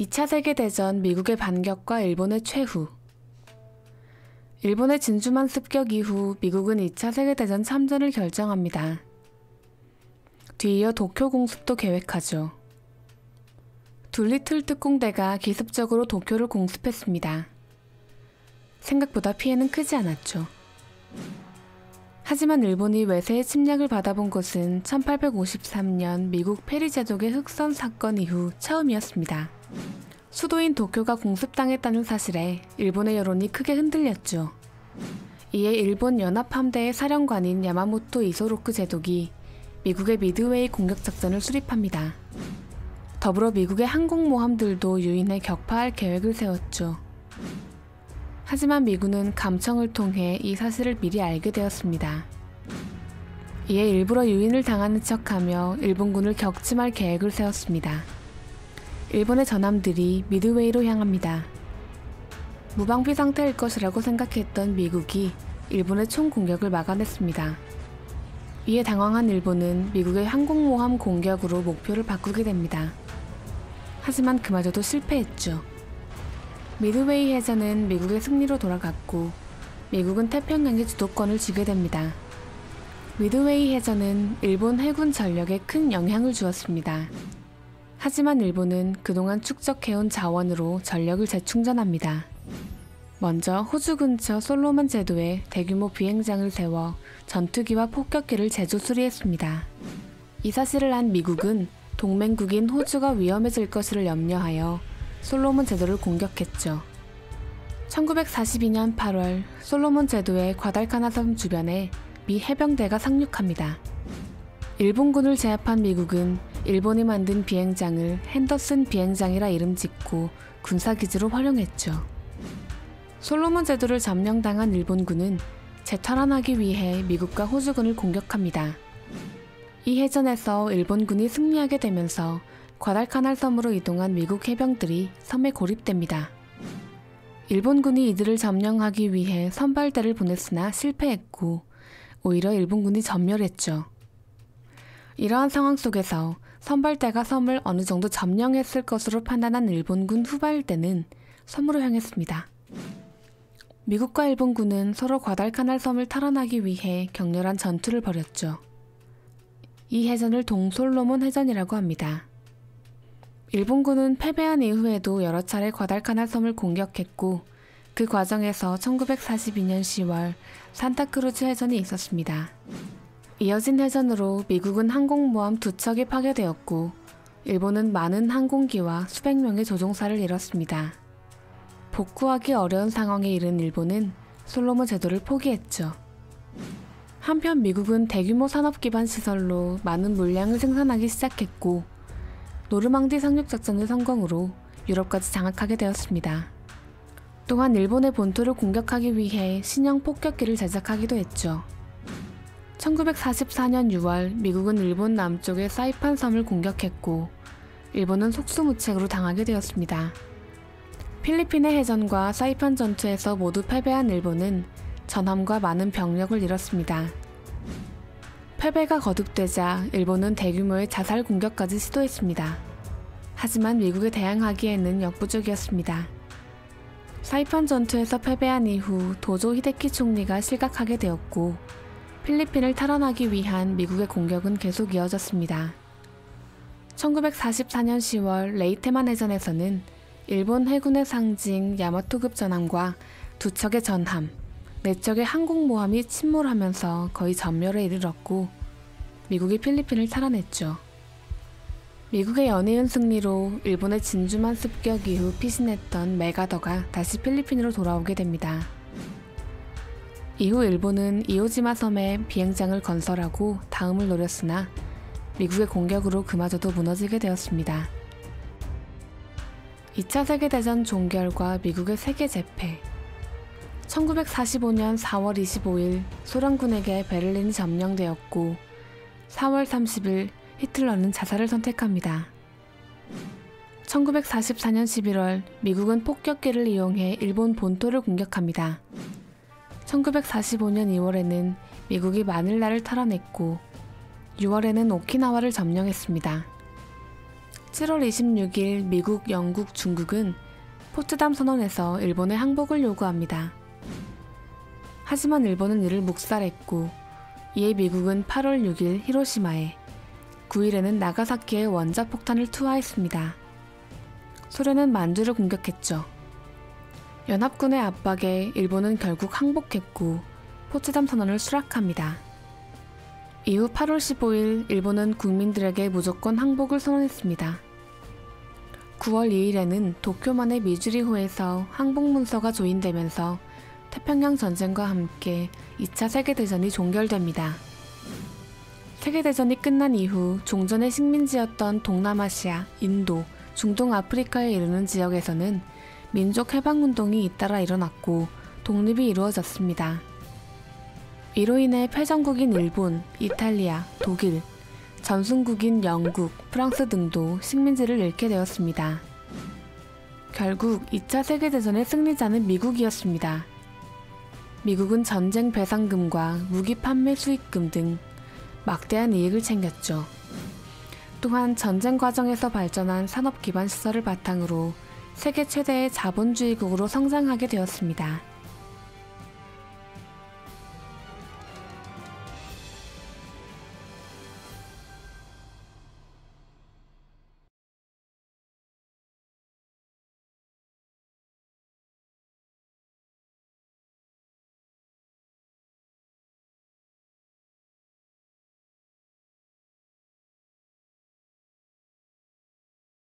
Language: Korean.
2차 세계대전 미국의 반격과 일본의 최후. 일본의 진주만 습격 이후 미국은 2차 세계대전 참전을 결정합니다. 뒤이어 도쿄 공습도 계획하죠. 둘리틀 특공대가 기습적으로 도쿄를 공습했습니다. 생각보다 피해는 크지 않았죠. 하지만 일본이 외세의 침략을 받아본 것은 1853년 미국 페리 제독의 흑선 사건 이후 처음이었습니다. 수도인 도쿄가 공습당했다는 사실에 일본의 여론이 크게 흔들렸죠. 이에 일본 연합함대의 사령관인 야마모토 이소로쿠 제독이 미국의 미드웨이 공격작전을 수립합니다. 더불어 미국의 항공모함들도 유인해 격파할 계획을 세웠죠. 하지만 미군은 감청을 통해 이 사실을 미리 알게 되었습니다. 이에 일부러 유인을 당하는 척하며 일본군을 격침할 계획을 세웠습니다. 일본의 전함들이 미드웨이로 향합니다. 무방비 상태일 것이라고 생각했던 미국이 일본의 총공격을 막아냈습니다. 이에 당황한 일본은 미국의 항공모함 공격으로 목표를 바꾸게 됩니다. 하지만 그마저도 실패했죠. 미드웨이 해전은 미국의 승리로 돌아갔고 미국은 태평양의 주도권을 쥐게 됩니다. 미드웨이 해전은 일본 해군 전력에 큰 영향을 주었습니다. 하지만 일본은 그동안 축적해온 자원으로 전력을 재충전합니다. 먼저 호주 근처 솔로몬 제도에 대규모 비행장을 세워 전투기와 폭격기를 제조 수리했습니다. 이 사실을 안 미국은 동맹국인 호주가 위험해질 것을 염려하여 솔로몬 제도를 공격했죠. 1942년 8월 솔로몬 제도의 과달카나 섬 주변에 미 해병대가 상륙합니다. 일본군을 제압한 미국은 일본이 만든 비행장을 핸더슨 비행장이라 이름 짓고 군사기지로 활용했죠. 솔로몬 제도를 점령당한 일본군은 재탈환하기 위해 미국과 호주군을 공격합니다. 이 해전에서 일본군이 승리하게 되면서 과달카날 섬으로 이동한 미국 해병들이 섬에 고립됩니다. 일본군이 이들을 점령하기 위해 선발대를 보냈으나 실패했고 오히려 일본군이 전멸했죠. 이러한 상황 속에서 선발대가 섬을 어느 정도 점령했을 것으로 판단한 일본군 후발대는 섬으로 향했습니다. 미국과 일본군은 서로 과달카날 섬을 탈환하기 위해 격렬한 전투를 벌였죠. 이 해전을 동솔로몬 해전이라고 합니다. 일본군은 패배한 이후에도 여러 차례 과달카날 섬을 공격했고 그 과정에서 1942년 10월 산타크루즈 해전이 있었습니다. 이어진 해전으로 미국은 항공모함 2척이 파괴되었고 일본은 많은 항공기와 수백 명의 조종사를 잃었습니다. 복구하기 어려운 상황에 이른 일본은 솔로몬 제도를 포기했죠. 한편 미국은 대규모 산업 기반 시설로 많은 물량을 생산하기 시작했고 노르망디 상륙작전을 성공으로 유럽까지 장악하게 되었습니다. 또한 일본의 본토를 공격하기 위해 신형 폭격기를 제작하기도 했죠. 1944년 6월 미국은 일본 남쪽의 사이판 섬을 공격했고 일본은 속수무책으로 당하게 되었습니다. 필리핀의 해전과 사이판 전투에서 모두 패배한 일본은 전함과 많은 병력을 잃었습니다. 패배가 거듭되자 일본은 대규모의 자살 공격까지 시도했습니다. 하지만 미국에 대항하기에는 역부족이었습니다. 사이판 전투에서 패배한 이후 도조 히데키 총리가 실각하게 되었고 필리핀을 탈환하기 위한 미국의 공격은 계속 이어졌습니다. 1944년 10월 레이테만 해전에서는 일본 해군의 상징 야마토급 전함과 2척의 전함, 4척의 항공모함이 침몰하면서 거의 전멸에 이르렀고 미국이 필리핀을 탈환했죠. 미국의 연이은 승리로 일본의 진주만 습격 이후 피신했던 메가더가 다시 필리핀으로 돌아오게 됩니다. 이후 일본은 이오지마 섬에 비행장을 건설하고 다음을 노렸으나 미국의 공격으로 그마저도 무너지게 되었습니다. 2차 세계대전 종결과 미국의 세계 재패. 1945년 4월 25일 소련군에게 베를린이 점령되었고 4월 30일 히틀러는 자살을 선택합니다. 1944년 11월 미국은 폭격기를 이용해 일본 본토를 공격합니다. 1945년 2월에는 미국이 마닐라를 탈환했고 6월에는 오키나와를 점령했습니다. 7월 26일 미국, 영국, 중국은 포츠담 선언에서 일본의 항복을 요구합니다. 하지만 일본은 이를 묵살했고 이에 미국은 8월 6일 히로시마에 9일에는 나가사키에 원자폭탄을 투하했습니다. 소련은 만주를 공격했죠. 연합군의 압박에 일본은 결국 항복했고 포츠담 선언을 수락합니다. 이후 8월 15일 일본은 국민들에게 무조건 항복을 선언했습니다. 9월 2일에는 도쿄만의 미주리호에서 항복 문서가 조인되면서 태평양 전쟁과 함께 2차 세계대전이 종결됩니다. 세계대전이 끝난 이후 종전의 식민지였던 동남아시아, 인도, 중동 아프리카에 이르는 지역에서는 민족 해방운동이 잇따라 일어났고 독립이 이루어졌습니다. 이로 인해 패전국인 일본, 이탈리아, 독일, 전순국인 영국, 프랑스 등도 식민지를 잃게 되었습니다. 결국 2차 세계대전의 승리자는 미국이었습니다. 미국은 전쟁 배상금과 무기 판매 수익금 등 막대한 이익을 챙겼죠. 또한 전쟁 과정에서 발전한 산업 기반 시설을 바탕으로 세계 최대의 자본주의국으로 성장하게 되었습니다.